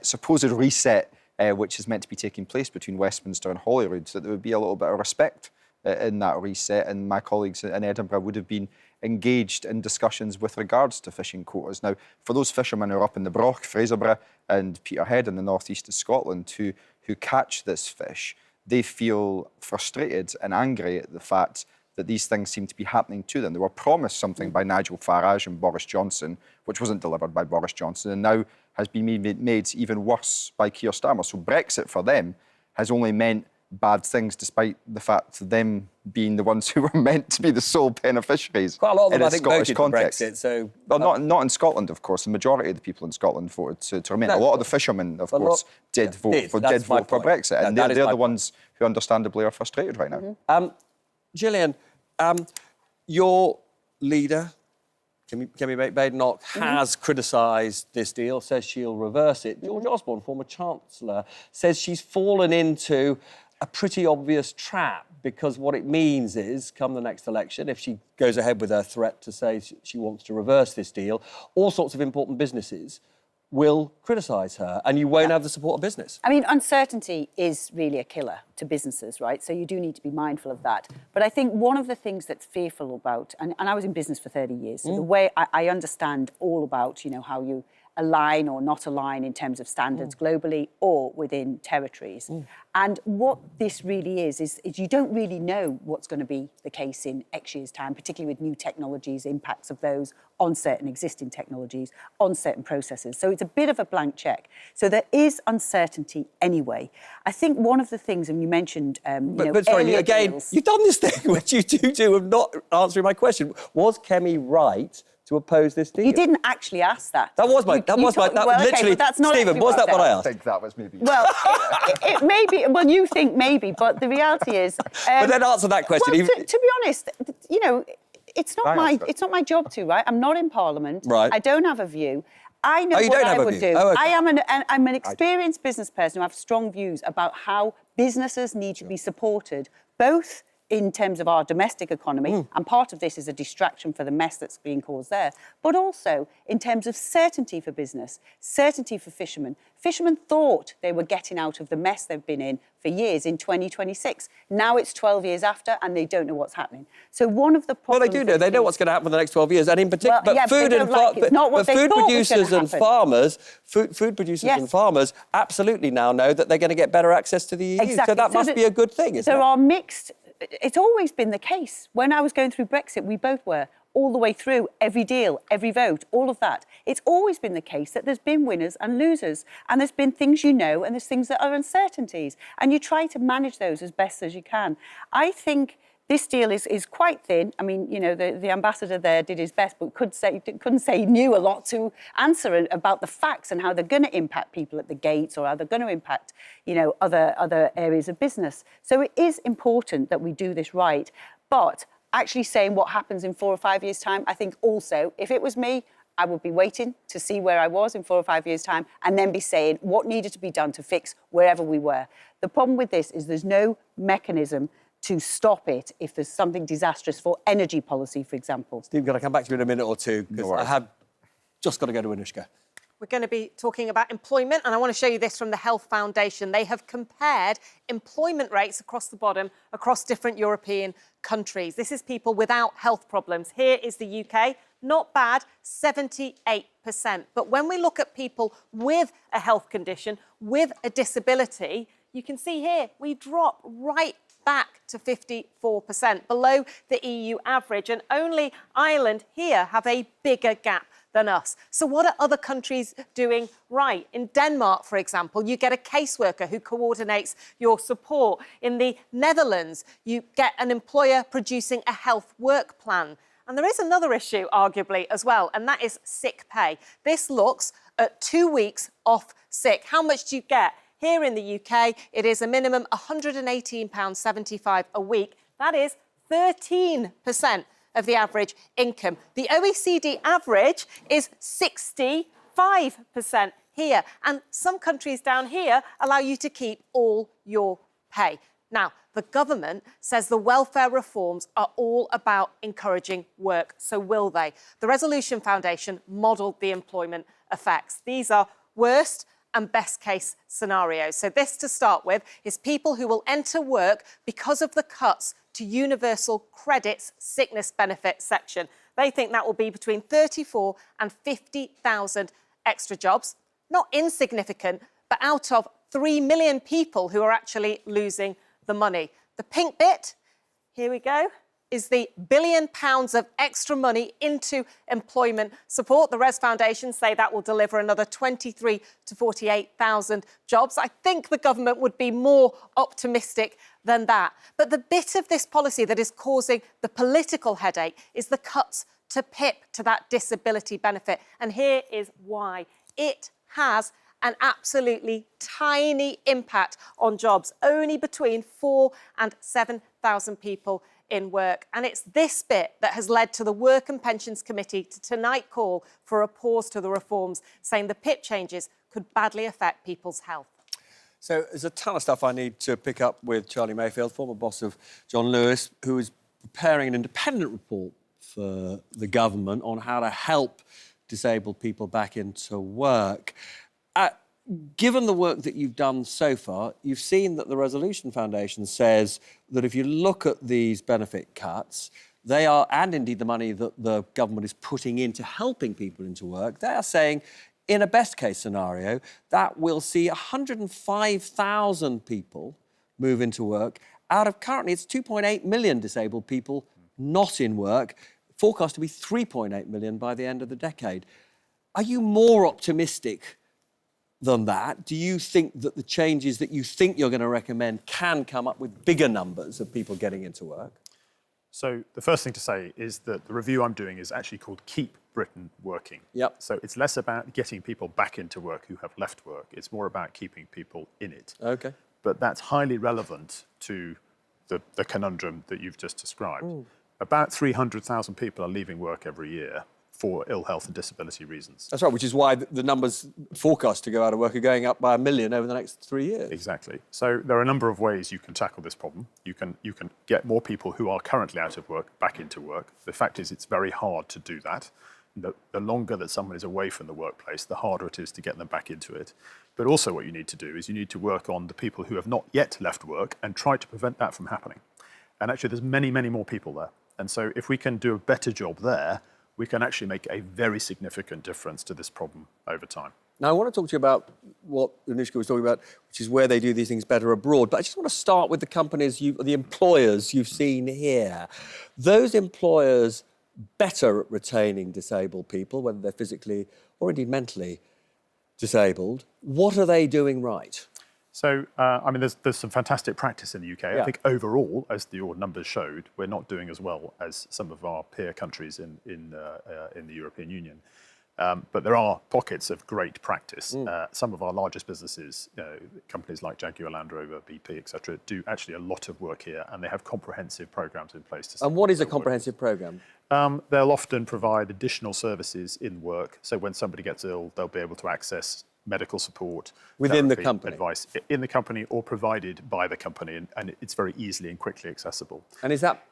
supposed reset, which is meant to be taking place between Westminster and Holyrood, that there would be a little bit of respect in that reset. And my colleagues in Edinburgh would have been engaged in discussions with regards to fishing quotas. Now, for those fishermen who are up in the Broch, Fraserburgh and Peterhead in the northeast of Scotland who catch this fish, they feel frustrated and angry at the fact that these things seem to be happening to them. They were promised something by Nigel Farage and Boris Johnson, which wasn't delivered by Boris Johnson, and now has been made even worse by Keir Starmer. So Brexit for them has only meant bad things, despite the fact of them being the ones who were meant to be the sole beneficiaries. Quite a lot of them, in a I think, Scottish voted for context. Brexit, so... Well, not in Scotland, of course. The majority of the people in Scotland voted to remain. No, a lot of the fishermen, of course, did vote for Brexit, and they're the ones who understandably are frustrated right now. Gillian, your leader, Kemi Badenoch, has criticised this deal, says she'll reverse it. George Osborne, former Chancellor, says she's fallen into a pretty obvious trap, because what it means is, come the next election, if she goes ahead with her threat to say she wants to reverse this deal, all sorts of important businesses will criticise her, and you won't have the support of business. I mean, uncertainty is really a killer to businesses, right? So you do need to be mindful of that. But I think one of the things that's fearful about, and I was in business for 30 years, so the way I understand all about, how you align or not align in terms of standards globally or within territories. And what this really is you don't really know what's going to be the case in X years' time, particularly with new technologies, impacts of those on certain existing technologies, on certain processes. So it's a bit of a blank check. So there is uncertainty anyway. I think one of the things, and you mentioned, but sorry, again, deals. you've done this thing which you do of not answering my question. Was Kemi right to oppose this deal? You didn't actually ask that. That was my, literally, but that's not Stephen, actually was that what I I asked? think that was maybe... Well, it may be. Well, you think maybe, but the reality is. But then answer that question. Well, to be honest, it's not my job to, right? I'm not in Parliament. Right. I don't have a view. I know you what don't I have a would view. do. Oh, okay. I'm an experienced business person who have strong views about how businesses need to be supported, both in terms of our domestic economy, and part of this is a distraction for the mess that's being caused there, but also in terms of certainty for business, certainty for fishermen. Fishermen thought they were getting out of the mess they've been in for years in 2026. Now it's 12 years after and they don't know what's happening. So one of the problems... Well, they do know. They know what's going to happen for the next 12 years. And in particular, Well, yeah, but they don't like it. It's not what they food thought was producers gonna and happen. farmers, food producers Yes. and farmers absolutely now know that they're going to get better access to the EU. Exactly. So that must be a good thing, isn't it? There are mixed... It's always been the case. When I was going through Brexit, we both were, all the way through, every deal, every vote, all of that. It's always been the case that there's been winners and losers, and there's been things you know and there's things that are uncertainties, and you try to manage those as best as you can. I think this deal is quite thin. I mean, you know, the ambassador there did his best, but couldn't say he knew a lot to answer about the facts and how they're going to impact people at the gates or how they're going to impact, you know, other areas of business. So it is important that we do this right. But actually saying what happens in 4 or 5 years' time, I think also, if it was me, I would be waiting to see where I was in 4 or 5 years' time and then be saying what needed to be done to fix wherever we were. The problem with this is there's no mechanism to stop it if there's something disastrous for energy policy, for example. Steve, got to come back to you in a minute or two, because I have just got to go to Anushka. We're going to be talking about employment, and I want to show you this from the Health Foundation. They have compared employment rates across the bottom, across different European countries. This is people without health problems. Here is the UK. Not bad, 78%. But when we look at people with a health condition, with a disability, you can see here we drop right back to 54%, below the EU average, and only Ireland here have a bigger gap than us. So what are other countries doing right? In Denmark, for example, you get a caseworker who coordinates your support. In the Netherlands, you get an employer producing a health work plan. And there is another issue, arguably, as well, and that is sick pay. This looks at 2 weeks off sick. How much do you get? Here in the UK, it is a minimum £118.75 a week. That is 13% of the average income. The OECD average is 65% here. And some countries down here allow you to keep all your pay. Now, the government says the welfare reforms are all about encouraging work. So will they? The Resolution Foundation modelled the employment effects. These are worst and best case scenarios. So this, to start with, is people who will enter work because of the cuts to Universal Credit's sickness benefit section. They think that will be between 34 and 50,000 extra jobs. Not insignificant, but out of 3 million people who are actually losing the money. The pink bit, here we go, is the £1 billion of extra money into employment support. The Res Foundation say that will deliver another 23 to 48,000 jobs. I think the government would be more optimistic than that. But the bit of this policy that is causing the political headache is the cuts to PIP, to that disability benefit. And here is why. It has an absolutely tiny impact on jobs, only between 4,000 and 7,000 people in work. And it's this bit that has led to the Work and Pensions Committee to tonight call for a pause to the reforms, saying the PIP changes could badly affect people's health. So there's a ton of stuff I need to pick up with Charlie Mayfield, former boss of John Lewis, who is preparing an independent report for the government on how to help disabled people back into work. Given the work that you've done so far, you've seen that the Resolution Foundation says that if you look at these benefit cuts, they are, and indeed the money that the government is putting into helping people into work, they are saying, in a best-case scenario, that will see 105,000 people move into work out of currently it's 2.8 million disabled people not in work, forecast to be 3.8 million by the end of the decade. Are you more optimistic than that? Do you think that the changes that you think you're going to recommend can come up with bigger numbers of people getting into work? So the first thing to say is that the review I'm doing is actually called Keep Britain Working. Yep. So it's less about getting people back into work who have left work. It's more about keeping people in it. OK. But that's highly relevant to the conundrum that you've just described. About 300,000 people are leaving work every year. for ill health and disability reasons. That's right, which is why the numbers forecast to go out of work are going up by 1 million over the next 3 years. Exactly. So there are a number of ways you can tackle this problem. You can get more people who are currently out of work back into work. The fact is it's very hard to do that. The longer that someone is away from the workplace, the harder it is to get them back into it. But also what you need to do is you need to work on the people who have not yet left work and try to prevent that from happening. And actually there's many, many more people there. And so if we can do a better job there, we can actually make a very significant difference to this problem over time. Now, I want to talk to you about what Anushka was talking about, which is where they do these things better abroad. But I just want to start with the companies, the employers you've seen here. Those employers better at retaining disabled people, whether they're physically or indeed mentally disabled. What are they doing right? So, I mean, there's some fantastic practice in the UK. Yeah. I think overall, as your numbers showed, we're not doing as well as some of our peer countries in the European Union. But there are pockets of great practice. Some of our largest businesses, companies like Jaguar Land Rover, BP, etc., do actually a lot of work here, and they have comprehensive programs in place. And what is a comprehensive program? They'll often provide additional services in work. So when somebody gets ill, they'll be able to access medical support Within the therapy, company? advice in the company or provided by the company, and it's very easily and quickly accessible. And is that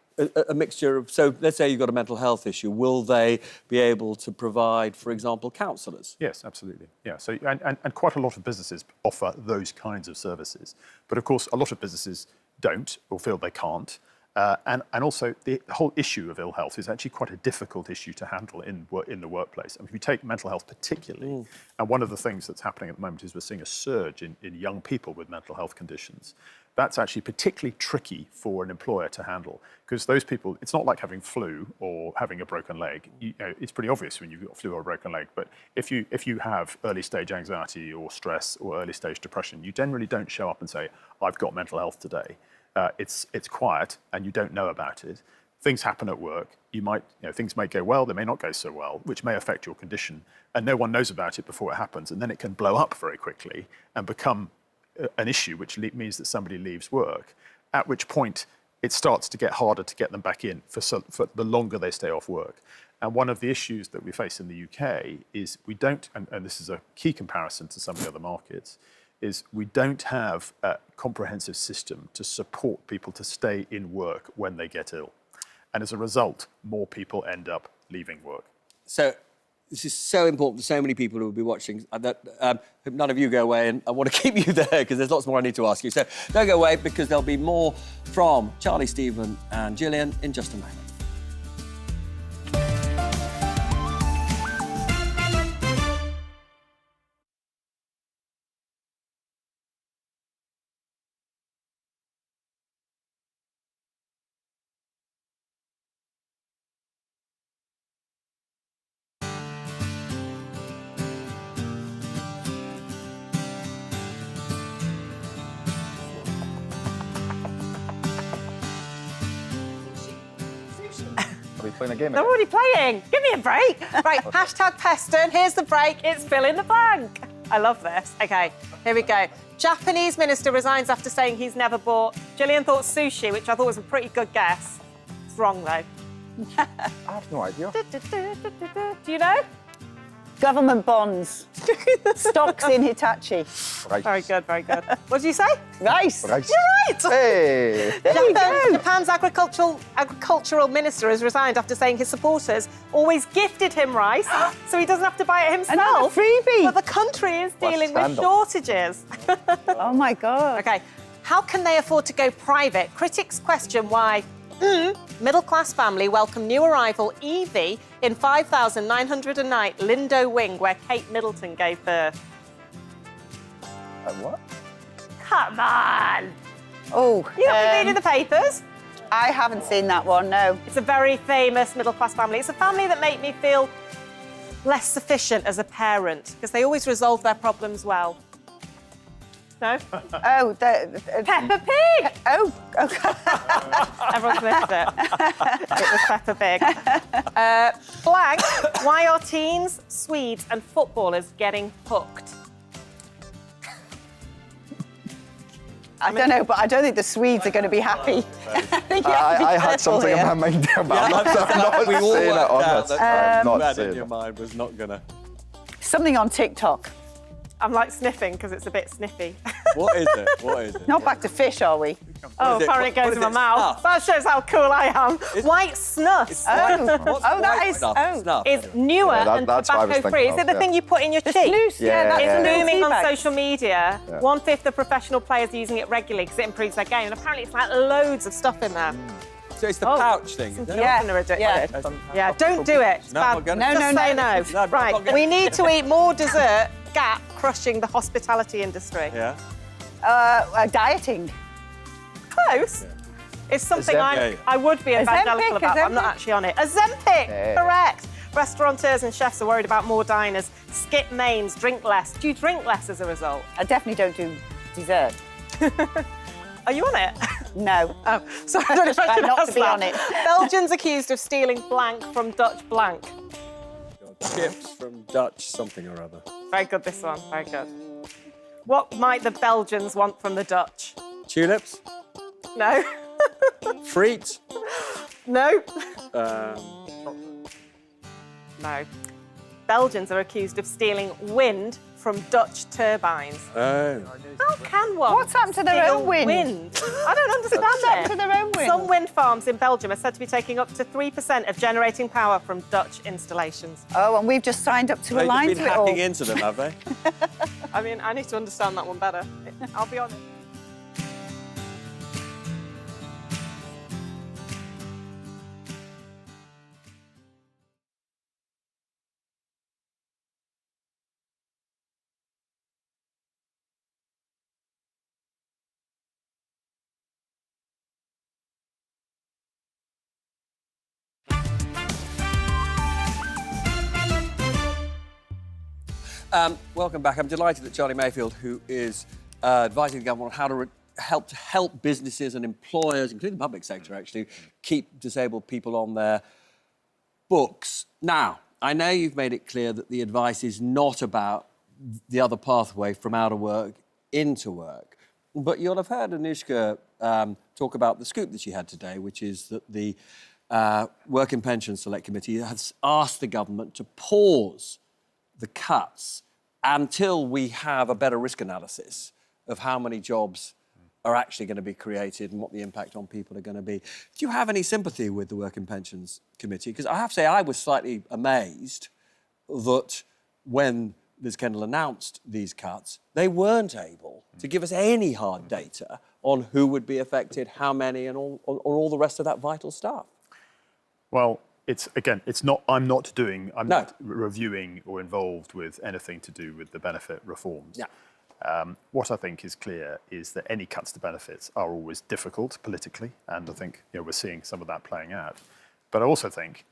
a mixture of, so let's say you've got a mental health issue, will they be able to provide, for example, counsellors? Yes, absolutely. Yeah. So and quite a lot of businesses offer those kinds of services, but of course a lot of businesses don't or feel they can't. And also the whole issue of ill health is actually quite a difficult issue to handle in the workplace. I mean, if you take mental health particularly, and one of the things that's happening at the moment is we're seeing a surge in young people with mental health conditions. That's actually particularly tricky for an employer to handle, because those people, it's not like having flu or having a broken leg. It's pretty obvious when you've got flu or a broken leg, but if you have early stage anxiety or stress or early stage depression, you generally don't show up and say, I've got mental health today. It's quiet and you don't know about it. Things happen at work. Things may go well, they may not go so well, which may affect your condition, and no one knows about it before it happens, and then it can blow up very quickly and become an issue, which means that somebody leaves work, at which point it starts to get harder to get them back in for the longer they stay off work. And one of the issues that we face in the UK is we don't, and this is a key comparison to some of the other markets, is we don't have a comprehensive system to support people to stay in work when they get ill. And as a result, more people end up leaving work. So this is so important to so many people who will be watching. Hope none of you go away, and I want to keep you there because there's lots more I need to ask you. So don't go away, because there'll be more from Charlie, Stephen and Gillian in just a moment. Are we playing a game They're again? already playing. Give me a break. Right, hashtag Peston. Here's the break. It's fill in the blank. I love this. OK, here we go. Japanese minister resigns after saying he's never bought. Gillian thought sushi, which I thought was a pretty good guess. It's wrong, though. I have no idea. Do you know? Government bonds. Stocks in Hitachi. Right. Very good, very good. What did you say? Rice. Right. You're right. Hey! There you go. Japan's agricultural minister has resigned after saying his supporters always gifted him rice, so he doesn't have to buy it himself. Another freebie. But the country is What a dealing with scandal. shortages. Oh, my God. OK, how can they afford to go private? Critics question why middle-class family welcome new arrival Evie in 5,900 a night Lindo Wing, where Kate Middleton gave birth. What? Come on. Oh, You haven't been reading the papers? I haven't seen that one, no. It's a very famous middle-class family. It's a family that make me feel less sufficient as a parent, because they always resolve their problems well. No? Oh, Peppa Pig! Oh, okay. Everyone's missed it. It was Peppa Pig. Blank, why are teens, Swedes and footballers getting hooked? I don't know, but I don't think the Swedes are going to be happy. I think you have to be I had careful something here. in my mind there, but I'm not we all saying it worked on out this. that I'm not that in saying your it. mind was not gonna. Something on TikTok. I'm like sniffing because it's a bit sniffy. What is it? What is it? Not back to fish, are we? Oh, is it? apparently What it goes is in my it? mouth. Snuff? That shows how cool I am. White snuff It's Oh. white- what's Oh, that white is- stuff? oh. Snuff. is newer Yeah, and that's what I was tobacco-free. thinking Is it the of, thing you put in your The cheek? snooze, Yeah, that's It's yeah. the booming tea on bag. social media. Yeah. 1/5 of professional players are using it regularly because it improves their game. And apparently it's like loads of stuff in there. So it's the Oh. pouch thing. Is it? Yeah. Yeah. Yeah, don't do it. It's No, bad. I'm gonna- Just No, say no. no. No, I'm Right, not gonna- we need to eat more dessert. Gap crushing the hospitality industry. Yeah. Dieting. Close. It's something Ozempic. I would be evangelical Ozempic, about, but I'm not Ozempic. actually on it. Ozempic, Yeah. correct. Restaurateurs and chefs are worried about more diners. Skip mains, drink less. Do you drink less as a result? I definitely don't do dessert. Are you on it? No. Oh, sorry, I don't know if I Try should not ask to be that. on it. Belgians accused of stealing blank from Dutch blank. Chips from Dutch something or other. Very good, this one. Very good. What might the Belgians want from the Dutch? Tulips. No. Frites. No. Um, No. Belgians are accused of stealing wind from Dutch turbines. oh. How can one? What's happened to their steal own wind? I don't understand What's happened it. to their own wind? Some wind farms in Belgium are said to be taking up to 3% of generating power from Dutch installations. Oh, and we've just signed up to They've align been to it all. hacking into them, have they? I mean, I need to understand that one better. I'll be honest. Welcome back. I'm delighted that Charlie Mayfield, who is advising the government on how to help businesses and employers, including the public sector, actually, keep disabled people on their books. Now, I know you've made it clear that the advice is not about the other pathway from out of work into work, but you'll have heard Anushka talk about the scoop that she had today, which is that the Work and Pension Select Committee has asked the government to pause the cuts until we have a better risk analysis of how many jobs are actually going to be created and what the impact on people are going to be. Do you have any sympathy with the Work and Pensions Committee? Because I have to say I was slightly amazed that when Liz Kendall announced these cuts, they weren't able to give us any hard data on who would be affected, how many, and all the rest of that vital stuff. Well, I'm not No. reviewing or involved with anything to do with the benefit reforms. Yeah. What I think is clear is that any cuts to benefits are always difficult politically, and I think we're seeing some of that playing out. But I also think,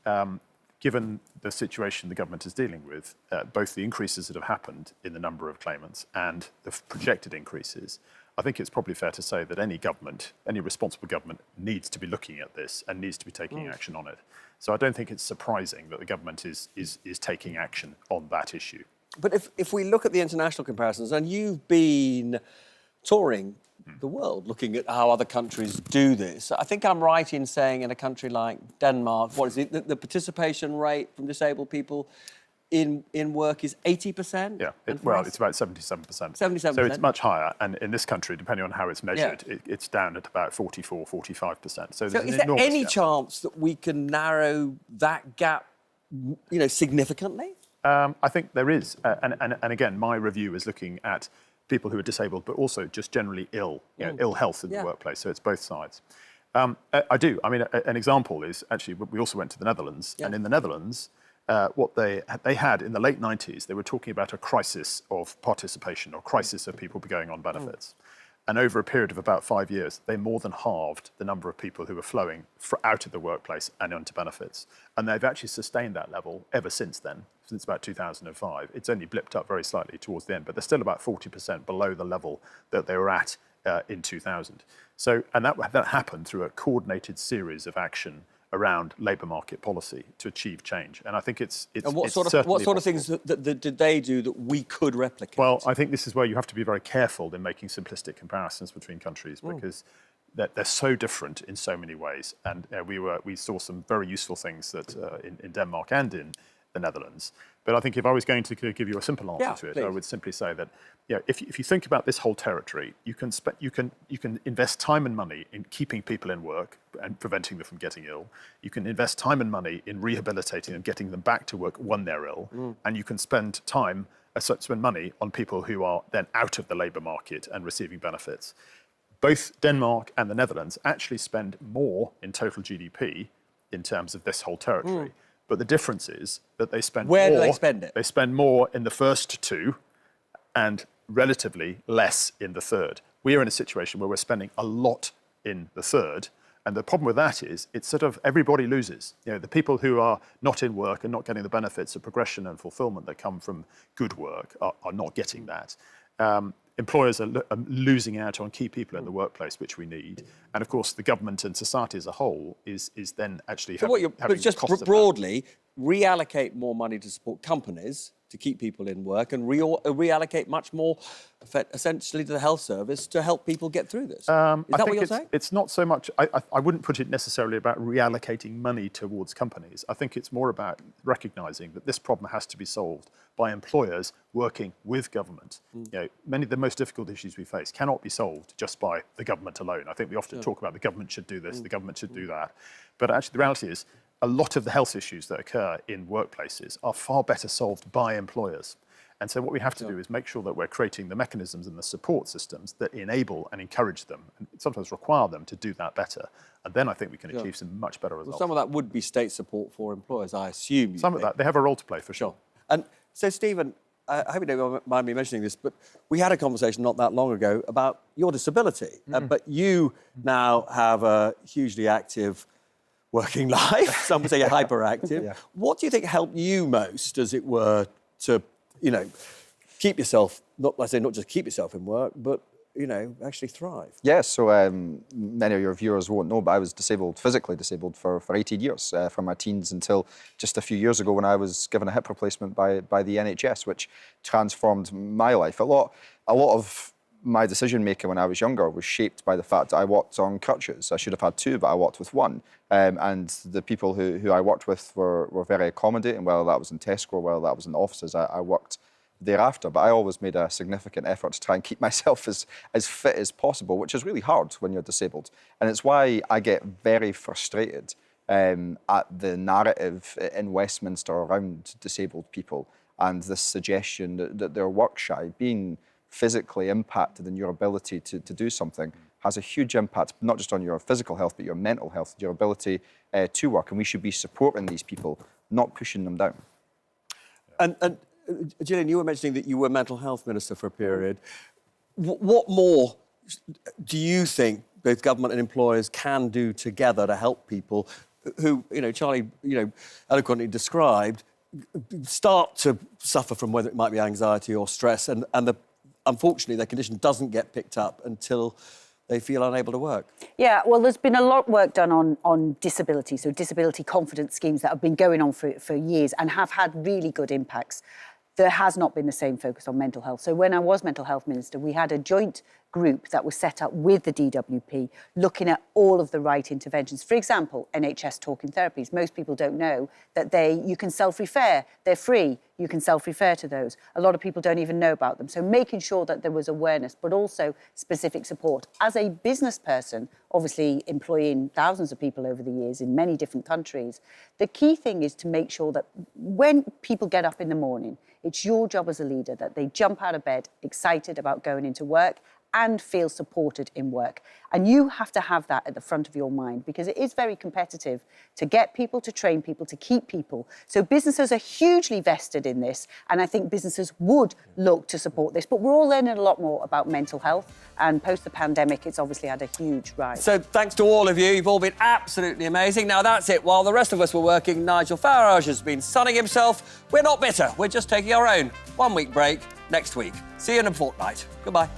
given the situation the government is dealing with, both the increases that have happened in the number of claimants and the projected increases, I think it's probably fair to say that any government, any responsible government, needs to be looking at this and needs to be taking action on it. So I don't think it's surprising that the government is taking action on that issue. But if we look at the international comparisons, and you've been touring the world looking at how other countries do this, I think I'm right in saying in a country like Denmark, what is it, the participation rate from disabled people in work is 80%? Yeah, And for us- it's about 77%. 77%. So it's much higher. And in this country, depending on how it's measured, Yeah. it's down at about 44, 45%. So So there's is an there enormous any gap. chance that we can narrow that gap, significantly? I think there is. And again, my review is looking at people who are disabled, but also just generally ill, ill health in Yeah. the workplace. So it's both sides. I do. I mean, an example is actually, we also went to the Netherlands. Yeah. And in the Netherlands, what they had in the late 90s, they were talking about a crisis of participation or crisis of people going on benefits. And over a period of about 5 years, they more than halved the number of people who were flowing out of the workplace and onto benefits. And they've actually sustained that level ever since then, since about 2005. It's only blipped up very slightly towards the end, but they're still about 40% below the level that they were at in 2000. So, and that happened through a coordinated series of action around labour market policy to achieve change. And I think it's And what it's sort of certainly things that did they do that we could replicate? Well, I think this is where you have to be very careful in making simplistic comparisons between countries because they're so different in so many ways. And we saw some very useful things that in Denmark and in the Netherlands. But I think if I was going to give you a simple answer to it, I would simply say that if you think about this whole territory, you can invest time and money in keeping people in work and preventing them from getting ill. You can invest time and money in rehabilitating and getting them back to work when they're ill. And you can spend money on people who are then out of the labour market and receiving benefits. Both Denmark and the Netherlands actually spend more in total GDP in terms of this whole territory. But the difference is that they spend more. Where do they spend it? They spend more in the first two and relatively less in the third. We are in a situation where we're spending a lot in the third. And the problem with that is it's sort of everybody loses. The people who are not in work and not getting the benefits of progression and fulfillment that come from good work are not getting that. Employers are losing out on key people in the workplace, which we need. And of course, the government and society as a whole is then actually having just costs of that. broadly, reallocate more money to support companies to keep people in work and reallocate much more, essentially, to the health service to help people get through this. Is that what you're saying? It's not so much, I wouldn't put it necessarily about reallocating money towards companies. I think it's more about recognising that this problem has to be solved by employers working with government. Many of the most difficult issues we face cannot be solved just by the government alone. I think we often talk about the government should do this, the government should do that. But actually the reality is a lot of the health issues that occur in workplaces are far better solved by employers. And so what we have to do is make sure that we're creating the mechanisms and the support systems that enable and encourage them, and sometimes require them to do that better. And then I think we can achieve some much better results. Well, some of that would be state support for employers, I assume. Some of that, they have a role to play for sure. And so, Stephen, I hope you don't mind me mentioning this, but we had a conversation not that long ago about your disability. But you now have a hugely active working life. Some would say you're hyperactive. What do you think helped you most, as it were, to, keep yourself, not just keep yourself in work, but, actually thrive? Yes, so many of your viewers won't know, but I was physically disabled for 18 years, from my teens until just a few years ago when I was given a hip replacement by the NHS, which transformed my life. A lot of my decision-making when I was younger was shaped by the fact that I walked on crutches. I should have had two, but I walked with one. And the people who I worked with were very accommodating, whether that was in Tesco, whether that was in offices. I worked thereafter, but I always made a significant effort to try and keep myself as fit as possible, which is really hard when you're disabled. And it's why I get very frustrated at the narrative in Westminster around disabled people and this suggestion that they're work shy. Being physically impacted in your ability to do something has a huge impact, not just on your physical health, but your mental health, your ability to work. And we should be supporting these people, not pushing them down. And Gillian, you were mentioning that you were mental health minister for a period. What more do you think both government and employers can do together to help people who, Charlie, eloquently described, start to suffer from whether it might be anxiety or stress, and unfortunately their condition doesn't get picked up until they feel unable to work? Yeah, well, there's been a lot of work done on disability, so disability confidence schemes that have been going on for years and have had really good impacts. There has not been the same focus on mental health. So when I was mental health minister, we had a joint group that was set up with the DWP looking at all of the right interventions. For example, NHS talking therapies. Most people don't know that you can self-refer. They're free. You can self-refer to those. A lot of people don't even know about them. So making sure that there was awareness, but also specific support. As a business person, obviously employing thousands of people over the years in many different countries, the key thing is to make sure that when people get up in the morning, it's your job as a leader that they jump out of bed excited about going into work and feel supported in work. And you have to have that at the front of your mind because it is very competitive to get people, to train people, to keep people. So businesses are hugely vested in this, and I think businesses would look to support this. But we're all learning a lot more about mental health, and post the pandemic, it's obviously had a huge rise. So thanks to all of you. You've all been absolutely amazing. Now that's it. While the rest of us were working, Nigel Farage has been sunning himself. We're not bitter. We're just taking our own 1 week break next week. See you in a fortnight. Goodbye.